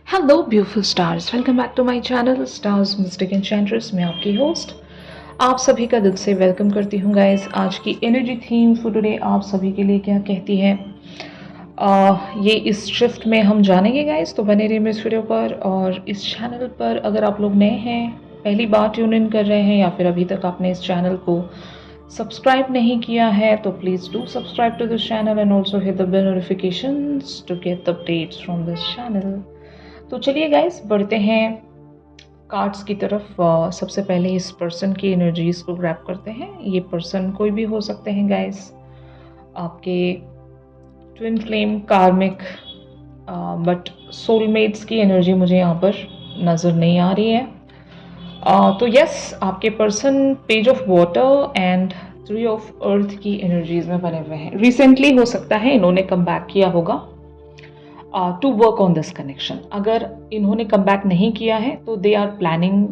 Hello beautiful stars, welcome back to my channel stars mystic enchantress. मैं आपकी host आप सभी का दिल से वेलकम करती हूँ गाइस। आज की एनर्जी थीम फॉर टुडे आप सभी के लिए क्या कहती है, ये इस शिफ्ट में हम जानेंगे गाइस। तो बने रहिए इस वीडियो पर। और इस चैनल पर अगर आप लोग नए हैं, पहली बार ट्यून इन कर रहे हैं, या फिर अभी तक आपने इस चैनल को सब्सक्राइब नहीं किया है, तो please do subscribe to this channel and also hit the bell notifications to get the updates from this channel. तो चलिए गाइस बढ़ते हैं कार्ड्स की तरफ। सबसे पहले इस पर्सन की एनर्जीज को ग्रैब करते हैं। ये पर्सन कोई भी हो सकते हैं गाइस, आपके ट्विन फ्लेम, कार्मिक, बट सोलमेट्स की एनर्जी मुझे यहाँ पर नज़र नहीं आ रही है। तो यस, आपके person page of water and 3 of earth की एनर्जीज में बने हुए हैं। रिसेंटली हो सकता है इन्होंने कम बैक किया होगा to work on this connection. अगर इन्होंने कम बैक नहीं किया है तो they are planning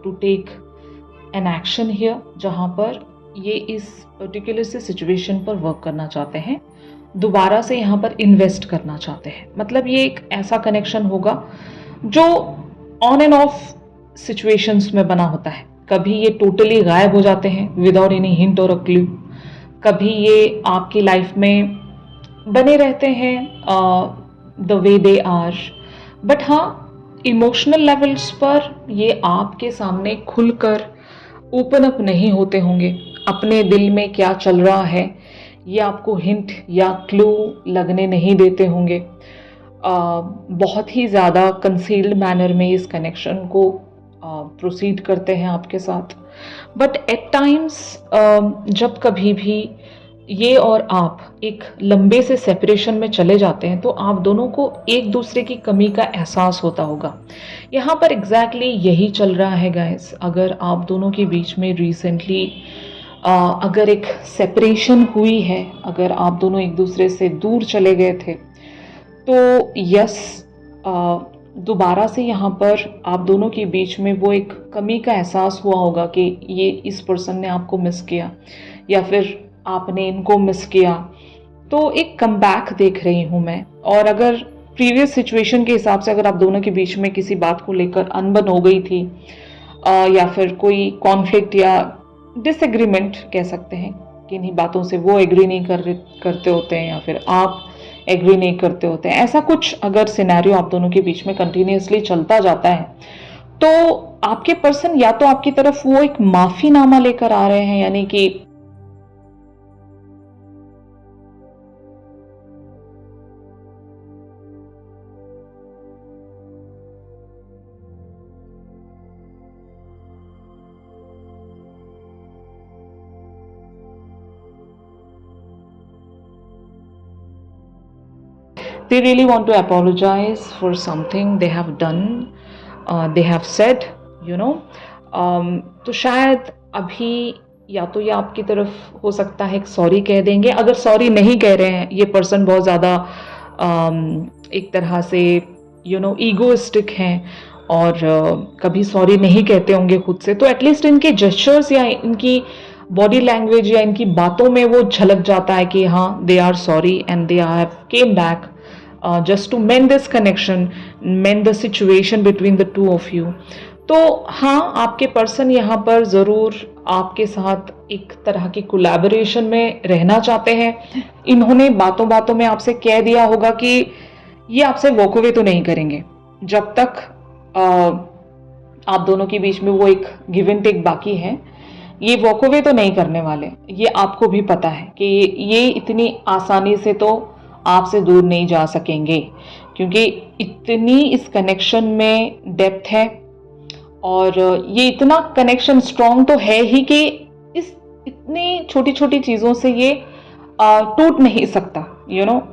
to take an action here, जहाँ पर ये इस पर्टिकुलर से सिचुएशन पर वर्क करना चाहते हैं, दोबारा से यहाँ पर इन्वेस्ट करना चाहते हैं। मतलब ये एक ऐसा कनेक्शन होगा जो ऑन एंड ऑफ सिचुएशंस में बना होता है। कभी ये टोटली गायब हो जाते हैं विदाउट एनी हिंट और अ क्लू, कभी ये आपकी लाइफ में बने रहते हैं the way they are. But हाँ, इमोशनल लेवल्स पर ये आपके सामने खुलकर ओपन अप नहीं होते होंगे। अपने दिल में क्या चल रहा है ये आपको हिंट या क्लू लगने नहीं देते होंगे। बहुत ही ज़्यादा कंसील्ड मैनर में इस कनेक्शन को प्रोसीड करते हैं आपके साथ। बट एट टाइम्स जब कभी भी ये और आप एक लंबे से सेपरेशन में चले जाते हैं तो आप दोनों को एक दूसरे की कमी का एहसास होता होगा। यहाँ पर एग्जैक्टली यही चल रहा है गाइस। अगर आप दोनों के बीच में रिसेंटली अगर एक सेपरेशन हुई है, अगर आप दोनों एक दूसरे से दूर चले गए थे, तो यस, दोबारा से यहाँ पर आप दोनों के बीच में वो एक कमी का एहसास हुआ होगा कि ये इस पर्सन ने आपको मिस किया या फिर आपने इनको मिस किया। तो एक कमबैक देख रही हूँ मैं। और अगर प्रीवियस सिचुएशन के हिसाब से अगर आप दोनों के बीच में किसी बात को लेकर अनबन हो गई थी, या फिर कोई कॉन्फ्लिक्ट या डिसएग्रीमेंट कह सकते हैं, किन्हीं बातों से वो एग्री नहीं करते होते हैं या फिर आप एग्री नहीं करते होते हैं, ऐसा कुछ अगर सिनेरियो आप दोनों के बीच में कंटिन्यूसली चलता जाता है, तो आपके पर्सन या तो आपकी तरफ वो एक माफीनामा लेकर आ रहे हैं, यानी कि they really want to apologize for something they have done, they have said, you know. तो शायद अभी या तो ये आपकी तरफ हो सकता है सॉरी कह देंगे। अगर सॉरी नहीं कह रहे हैं, ये पर्सन बहुत ज़्यादा एक तरह से ईगोइस्टिक हैं और कभी सॉरी नहीं कहते होंगे खुद से, तो एटलीस्ट इनके जेस्चर्स या इनकी बॉडी लैंग्वेज या इनकी बातों में वो झलक जाता है कि हाँ, they are sorry and they have came back just to mend this connection, mend the situation between the two of you. तो हाँ, आपके पर्सन यहाँ पर ज़रूर आपके साथ एक तरह की कोलैबोरेशन में रहना चाहते हैं। इन्होंने बातों बातों में आपसे कह दिया होगा कि ये आपसे वॉक अवे तो नहीं करेंगे जब तक आप दोनों के बीच में वो एक गिव एंड टेक बाकी है। ये वॉक अवे तो नहीं करने वाले, ये आपको भी पता है कि ये इतनी आसानी से तो आपसे दूर नहीं जा सकेंगे, क्योंकि इतनी इस कनेक्शन में डेप्थ है और ये इतना कनेक्शन स्ट्रॉन्ग तो है ही कि इस इतनी छोटी छोटी चीज़ों से ये टूट नहीं सकता।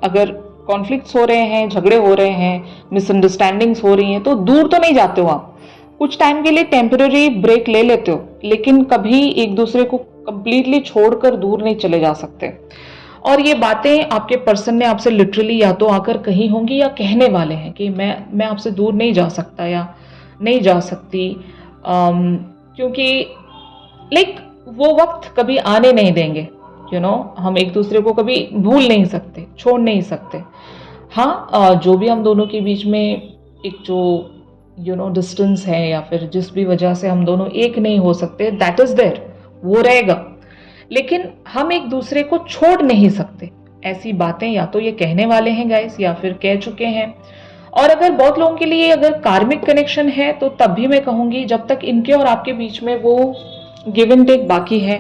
अगर कॉन्फ्लिक्ट्स हो रहे हैं, झगड़े हो रहे हैं, मिसअंडरस्टैंडिंग्स हो रही हैं, तो दूर तो नहीं जाते हो आप। कुछ टाइम के लिए टेम्पररी ब्रेक ले लेते हो, लेकिन कभी एक दूसरे को कंप्लीटली छोड़कर दूर नहीं चले जा सकते। और ये बातें आपके पर्सन ने आपसे लिटरली या तो आकर कही होंगी या कहने वाले हैं कि मैं आपसे दूर नहीं जा सकता या नहीं जा सकती, क्योंकि वो वक्त कभी आने नहीं देंगे। हम एक दूसरे को कभी भूल नहीं सकते, छोड़ नहीं सकते। हाँ, जो भी हम दोनों के बीच में एक जो डिस्टेंस है या फिर जिस भी वजह से हम दोनों एक नहीं हो सकते, दैट इज देयर, वो रहेगा। लेकिन हम एक दूसरे को छोड़ नहीं सकते। ऐसी बातें या तो ये कहने वाले हैं गाइस या फिर कह चुके हैं। और अगर बहुत लोगों के लिए अगर कार्मिक कनेक्शन है तो तब भी मैं कहूंगी जब तक इनके और आपके बीच में वो गिव एंड टेक बाकी है,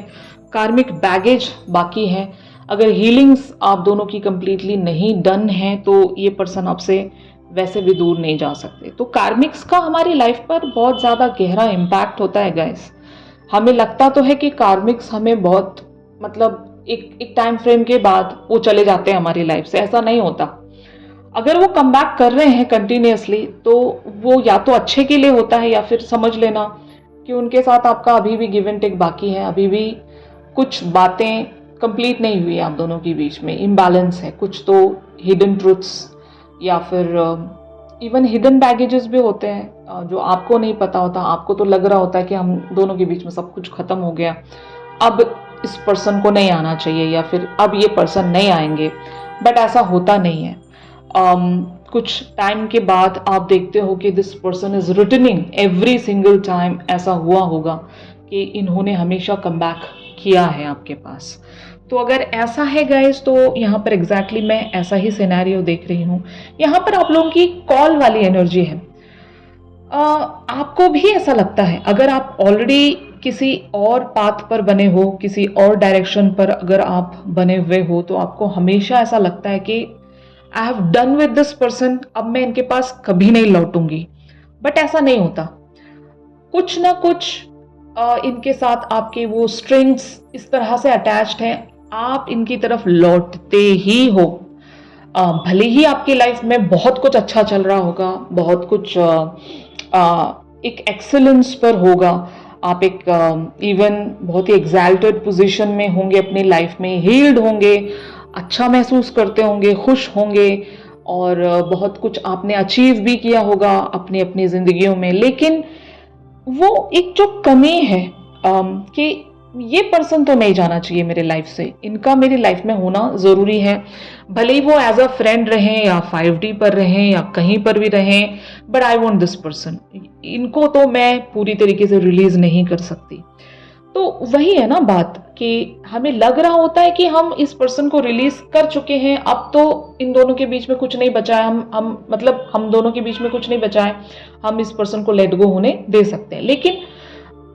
कार्मिक बैगेज बाकी है, अगर हीलिंग्स आप दोनों की कंप्लीटली नहीं डन है, तो ये पर्सन आपसे वैसे भी दूर नहीं जा सकते। तो कार्मिक्स का हमारी लाइफ पर बहुत ज़्यादा गहरा इम्पैक्ट होता है गाइस। हमें लगता तो है कि कार्मिक्स हमें बहुत मतलब एक टाइम फ्रेम के बाद वो चले जाते हैं हमारी लाइफ से, ऐसा नहीं होता। अगर वो कम बैक कर रहे हैं कंटिन्यूअसली तो वो या तो अच्छे के लिए होता है या फिर समझ लेना कि उनके साथ आपका अभी भी गिव एंड टेक बाकी है, अभी भी कुछ बातें कंप्लीट नहीं हुई आप दोनों के बीच में, इम्बैलेंस है, कुछ तो हिडन ट्रूथ्स या फिर इवन हिडन बैगेजेस भी होते हैं जो आपको नहीं पता होता। आपको तो लग रहा होता है कि हम दोनों के बीच में सब कुछ खत्म हो गया, अब इस पर्सन को नहीं आना चाहिए या फिर अब ये पर्सन नहीं आएंगे, बट ऐसा होता नहीं है। कुछ टाइम के बाद आप देखते हो कि this person is returning every single time. ऐसा हुआ होगा कि इन्होंने हमेशा कम बैक किया है आपके पास। तो अगर ऐसा है गाइस तो यहाँ पर एग्जैक्टली मैं ऐसा ही सिनेरियो देख रही हूँ। यहाँ पर आप लोगों की कॉल वाली एनर्जी है। आपको भी ऐसा लगता है, अगर आप ऑलरेडी किसी और पाथ पर बने हो, किसी और डायरेक्शन पर अगर आप बने हुए हो, तो आपको हमेशा ऐसा लगता है कि I have done with this person, अब मैं इनके पास कभी नहीं लौटूंगी। बट ऐसा नहीं होता, कुछ ना कुछ इनके साथ आपके वो स्ट्रिंग्स इस तरह से अटैच्ड हैं, आप इनकी तरफ लौटते ही हो। भले ही आपकी लाइफ में बहुत कुछ अच्छा चल रहा होगा, बहुत कुछ एक एक्सेलेंस पर होगा, आप एक इवन बहुत ही एग्जैल्टेड पोजीशन में होंगे अपनी लाइफ में, हील्ड होंगे, अच्छा महसूस करते होंगे, खुश होंगे और बहुत कुछ आपने अचीव भी किया होगा अपनी अपनी जिंदगियों में। लेकिन वो एक जो कमी है कि ये पर्सन तो नहीं जाना चाहिए मेरे लाइफ से, इनका मेरी लाइफ में होना जरूरी है। भले ही वो एज अ फ्रेंड रहें या 5D पर रहें या कहीं पर भी रहें, but I want this person, इनको तो मैं पूरी तरीके से रिलीज नहीं कर सकती। तो वही है ना बात कि हमें लग रहा होता है कि हम इस पर्सन को रिलीज कर चुके हैं, अब तो इन दोनों के बीच में कुछ नहीं बचा है, हम मतलब हम दोनों के बीच में कुछ नहीं बचा है, हम इस पर्सन को लेट गो होने दे सकते हैं। लेकिन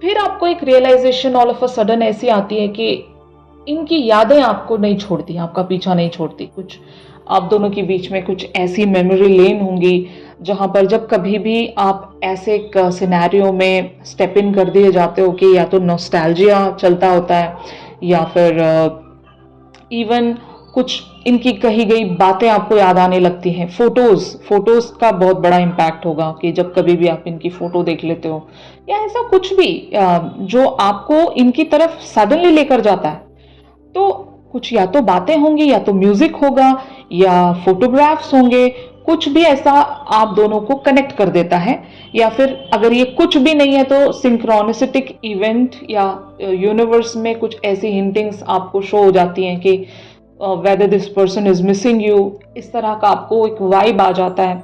फिर आपको एक realisation all of a sudden ऐसी आती है कि इनकी यादें आपको नहीं छोड़ती, आपका पीछा नहीं छोड़ती। कुछ आप दोनों के बीच में कुछ ऐसी मेमोरी लेन होंगी जहां पर जब कभी भी आप ऐसे एक सिनेरियो में स्टेप इन कर दिए जाते हो कि या तो नॉस्टैल्जिया चलता होता है या फिर इवन कुछ इनकी कही गई बातें आपको याद आने लगती हैं। फोटोज का बहुत बड़ा इम्पैक्ट होगा कि जब कभी भी आप इनकी फोटो देख लेते हो या ऐसा कुछ भी जो आपको इनकी तरफ सडनली लेकर जाता है, तो कुछ या तो बातें होंगी या तो म्यूजिक होगा या फोटोग्राफ्स होंगे, कुछ भी ऐसा आप दोनों को कनेक्ट कर देता है। या फिर अगर ये कुछ भी नहीं है तो सिंक्रोनिसिटिक इवेंट या यूनिवर्स में कुछ ऐसी हिंटिंग्स आपको शो हो जाती हैं कि whether this person is missing you, इस तरह का आपको एक वाइब आ जाता है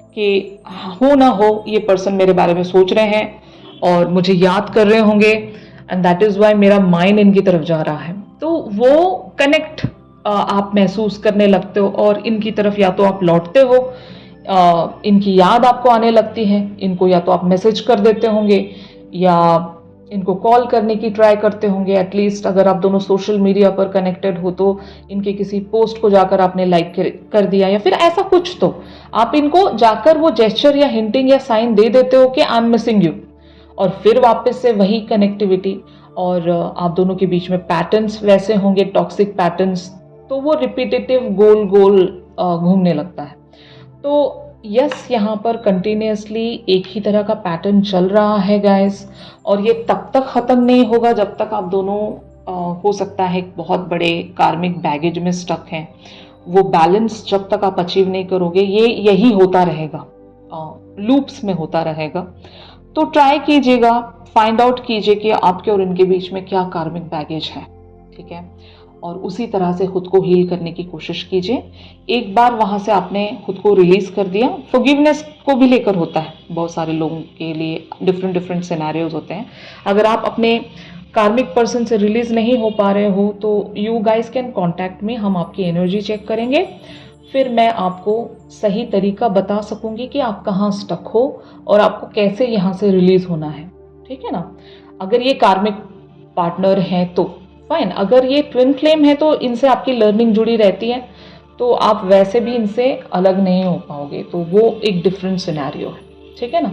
कि हो ना हो ये पर्सन मेरे बारे में सोच रहे हैं और मुझे याद कर रहे होंगे, एंड दैट इज वाई मेरा माइंड इनकी तरफ जा रहा है। तो वो कनेक्ट आप महसूस करने लगते हो और इनकी तरफ या तो आप लौटते हो, इनकी याद आपको आने लगती है, इनको या तो आप मैसेज कर देते होंगे या इनको कॉल करने की ट्राई करते होंगे। एटलीस्ट अगर आप दोनों सोशल मीडिया पर कनेक्टेड हो तो इनके किसी पोस्ट को जाकर आपने लाइक कर दिया या फिर ऐसा कुछ, तो आप इनको जाकर वो जेस्चर या हिंटिंग या साइन दे देते हो कि आई एम मिसिंग यू, और फिर वापस से वही कनेक्टिविटी और आप दोनों के बीच में पैटर्न्स वैसे होंगे, टॉक्सिक पैटर्न्स, तो वो रिपीटेटिव गोल गोल घूमने लगता है। तो यस, यहाँ पर कंटिन्यूसली एक ही तरह का पैटर्न चल रहा है गाइस, और ये तब तक खत्म नहीं होगा जब तक आप दोनों हो सकता है एक बहुत बड़े कार्मिक बैगेज में स्टक हैं। वो बैलेंस जब तक आप अचीव नहीं करोगे ये यही होता रहेगा, लूप्स में होता रहेगा। तो ट्राई कीजिएगा, फाइंड आउट कीजिए कि आपके और इनके बीच में क्या कार्मिक बैगेज है, ठीक है। और उसी तरह से खुद को हील करने की कोशिश कीजिए। एक बार वहाँ से आपने खुद को रिलीज़ कर दिया, फॉरगिवनेस को भी लेकर होता है, बहुत सारे लोगों के लिए डिफरेंट डिफरेंट सिनेरियोज होते हैं। अगर आप अपने कार्मिक पर्सन से रिलीज़ नहीं हो पा रहे हो तो you guys can contact me, हम आपकी एनर्जी चेक करेंगे, फिर मैं आपको सही तरीका बता सकूंगी कि आप कहाँ स्टक हो और आपको कैसे यहाँ से रिलीज़ होना है, ठीक है ना। अगर ये कार्मिक पार्टनर है तो फाइन, अगर ये ट्विन फ्लेम है तो इनसे आपकी लर्निंग जुड़ी रहती है, तो आप वैसे भी इनसे अलग नहीं हो पाओगे, तो वो एक डिफरेंट सिनेरियो है, ठीक है ना।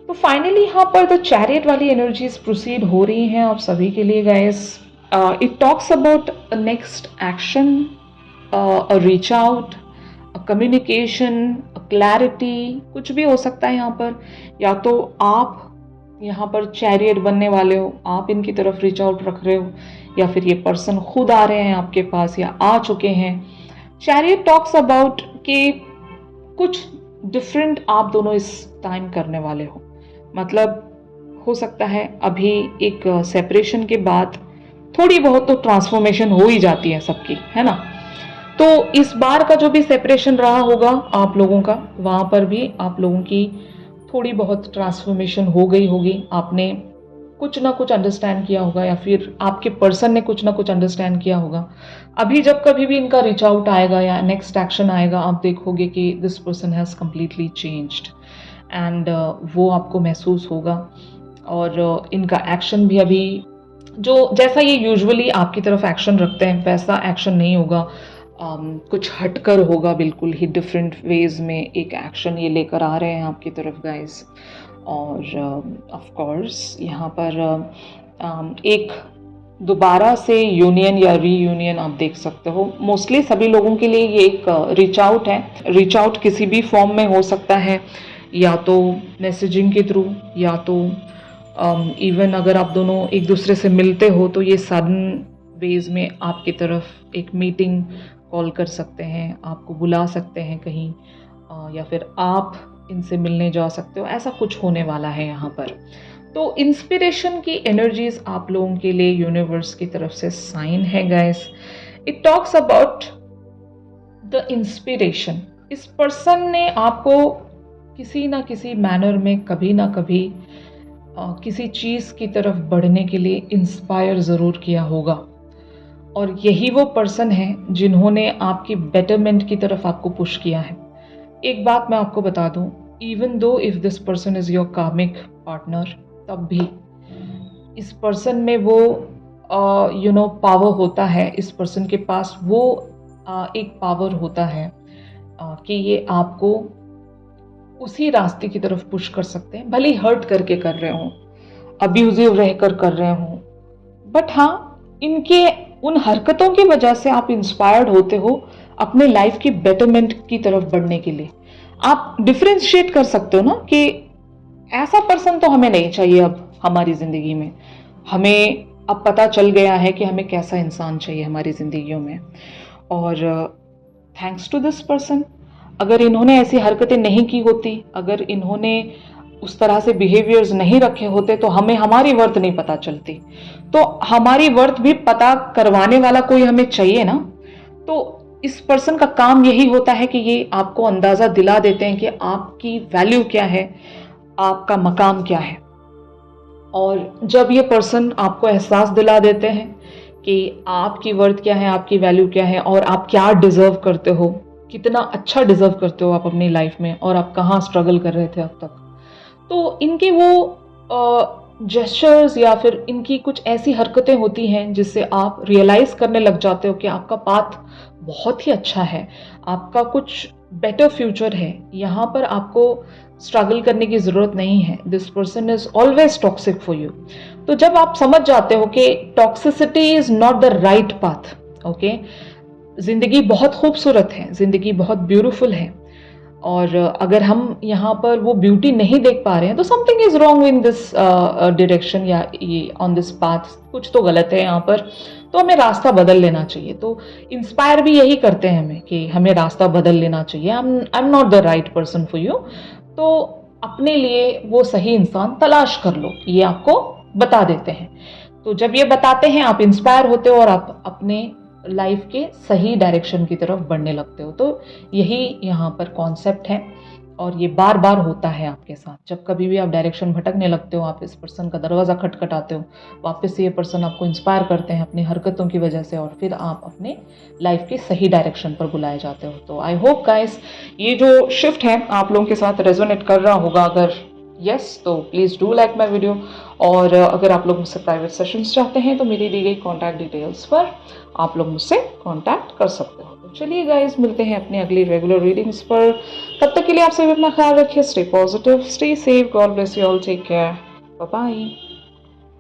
तो फाइनली यहाँ पर द चैरियट वाली एनर्जीज प्रोसीड हो रही हैं आप सभी के लिए guys. It talks about next action, a reach out, a communication, a clarity, कुछ भी हो सकता है यहाँ पर। या तो आप यहाँ पर चैरियट बनने वाले हो, आप इनकी तरफ रीच आउट रख रहे हो, या फिर ये पर्सन खुद आ रहे हैं आपके पास या आ चुके हैं। चैरियट टॉक्स अबाउट कि कुछ डिफरेंट आप दोनों इस टाइम करने वाले हो, मतलब हो सकता है अभी एक सेपरेशन के बाद थोड़ी बहुत तो ट्रांसफॉर्मेशन हो ही जाती है सबकी, है ना। तो इस बार का जो भी सेपरेशन रहा होगा आप लोगों का, वहाँ पर भी आप लोगों की थोड़ी बहुत ट्रांसफॉर्मेशन हो गई होगी, आपने कुछ ना कुछ अंडरस्टैंड किया होगा या फिर आपके पर्सन ने कुछ ना कुछ अंडरस्टैंड किया होगा। अभी जब कभी भी इनका रीच आउट आएगा या नेक्स्ट एक्शन आएगा, आप देखोगे कि this person has completely changed and वो आपको महसूस होगा। और इनका एक्शन भी अभी जो जैसा ये यूजुअली आपकी तरफ एक्शन रखते हैं वैसा एक्शन नहीं होगा, कुछ हटकर होगा, बिल्कुल ही डिफरेंट वेज में एक एक्शन ये लेकर आ रहे हैं आपकी तरफ गाइस। और ऑफ कोर्स यहाँ पर एक दोबारा से यूनियन या रीयूनियन आप देख सकते हो। मोस्टली सभी लोगों के लिए ये एक रीच आउट है। रीच आउट किसी भी फॉर्म में हो सकता है, या तो मैसेजिंग के थ्रू, या तो इवन अगर आप दोनों एक दूसरे से मिलते हो तो ये सडन वेज में आपकी तरफ एक मीटिंग कॉल कर सकते हैं, आपको बुला सकते हैं कहीं, या फिर आप इनसे मिलने जा सकते हो, ऐसा कुछ होने वाला है यहाँ पर। तो इंस्पिरेशन की एनर्जीज आप लोगों के लिए यूनिवर्स की तरफ से साइन है guys. It talks about the inspiration. इस पर्सन ने आपको किसी ना किसी मैनर में कभी ना कभी किसी चीज़ की तरफ बढ़ने के लिए इंस्पायर ज़रूर किया होगा, और यही वो पर्सन है जिन्होंने आपकी बेटरमेंट की तरफ आपको पुश किया है। एक बात मैं आपको बता दूं, even though if this person is your कार्मिक पार्टनर, तब भी इस पर्सन में वो पावर होता है, इस पर्सन के पास वो एक पावर होता है कि ये आपको उसी रास्ते की तरफ पुश कर सकते हैं, भले ही हर्ट करके कर रहे हों, अब्यूजिव रहकर कर रहे हों, बट हाँ इनके उन हरकतों की वजह से आप इंस्पायर्ड होते हो अपने लाइफ की बेटरमेंट की तरफ बढ़ने के लिए। आप डिफरेंशिएट कर सकते हो ना कि ऐसा पर्सन तो हमें नहीं चाहिए अब हमारी ज़िंदगी में, हमें अब पता चल गया है कि हमें कैसा इंसान चाहिए हमारी ज़िंदगियों में। और थैंक्स टू दिस पर्सन, अगर इन्होंने ऐसी हरकतें नहीं की होती, अगर इन्होंने उस तरह से बिहेवियर्स नहीं रखे होते तो हमें हमारी वर्थ नहीं पता चलती। तो हमारी वर्थ भी पता करवाने वाला कोई हमें चाहिए ना। तो इस पर्सन का काम यही होता है कि ये आपको अंदाज़ा दिला देते हैं कि आपकी वैल्यू क्या है, आपका मकाम क्या है। और जब ये पर्सन आपको एहसास दिला देते हैं कि आपकी वर्थ क्या है, आपकी वैल्यू क्या है, और आप क्या डिज़र्व करते हो, कितना अच्छा डिज़र्व करते हो आप अपनी लाइफ में, और आप कहाँ स्ट्रगल कर रहे थे अब तक, तो इनके वो जेस्चर्स या फिर इनकी कुछ ऐसी हरकतें होती हैं जिससे आप रियलाइज़ करने लग जाते हो कि आपका पाथ बहुत ही अच्छा है, आपका कुछ बेटर फ्यूचर है, यहाँ पर आपको स्ट्रगल करने की ज़रूरत नहीं है। This person is always toxic for you. तो जब आप समझ जाते हो कि toxicity is not the right path, okay, ज़िंदगी बहुत खूबसूरत है, ज़िंदगी बहुत ब्यूटीफुल है, और अगर हम यहाँ पर वो ब्यूटी नहीं देख पा रहे हैं तो something is wrong in this direction, या ये ऑन दिस पाथ कुछ तो गलत है यहाँ पर, तो हमें रास्ता बदल लेना चाहिए। तो इंस्पायर भी यही करते हैं हमें कि हमें रास्ता बदल लेना चाहिए। I am not the right person for you, तो अपने लिए वो सही इंसान तलाश कर लो, ये आपको बता देते हैं। तो जब ये बताते हैं आप इंस्पायर होते हो और आप अपने लाइफ के सही डायरेक्शन की तरफ बढ़ने लगते हो। तो यही यहाँ पर कॉन्सेप्ट है और ये बार बार होता है आपके साथ। जब कभी भी आप डायरेक्शन भटकने लगते हो, आप इस पर्सन का दरवाज़ा खटखटाते हो, वापस से ये पर्सन आपको इंस्पायर करते हैं अपनी हरकतों की वजह से और फिर आप अपने लाइफ के सही डायरेक्शन पर बुलाए जाते हो। तो आई होप गाइस ये जो शिफ्ट है आप लोगों के साथ रेजोनेट कर रहा होगा। अगर यस तो please do like my video. और अगर आप लोग मुझसे प्राइवेट सेशंस चाहते हैं तो मेरी दी गई कॉन्टैक्ट डिटेल्स पर आप लोग मुझसे कॉन्टैक्ट कर सकते हो। तो चलिए गाइज मिलते हैं अपनी अगली रेगुलर रीडिंग्स पर। तब तक के लिए आप सभी अपना ख्याल रखिए। Stay positive, stay safe, God bless you all, take care, bye bye.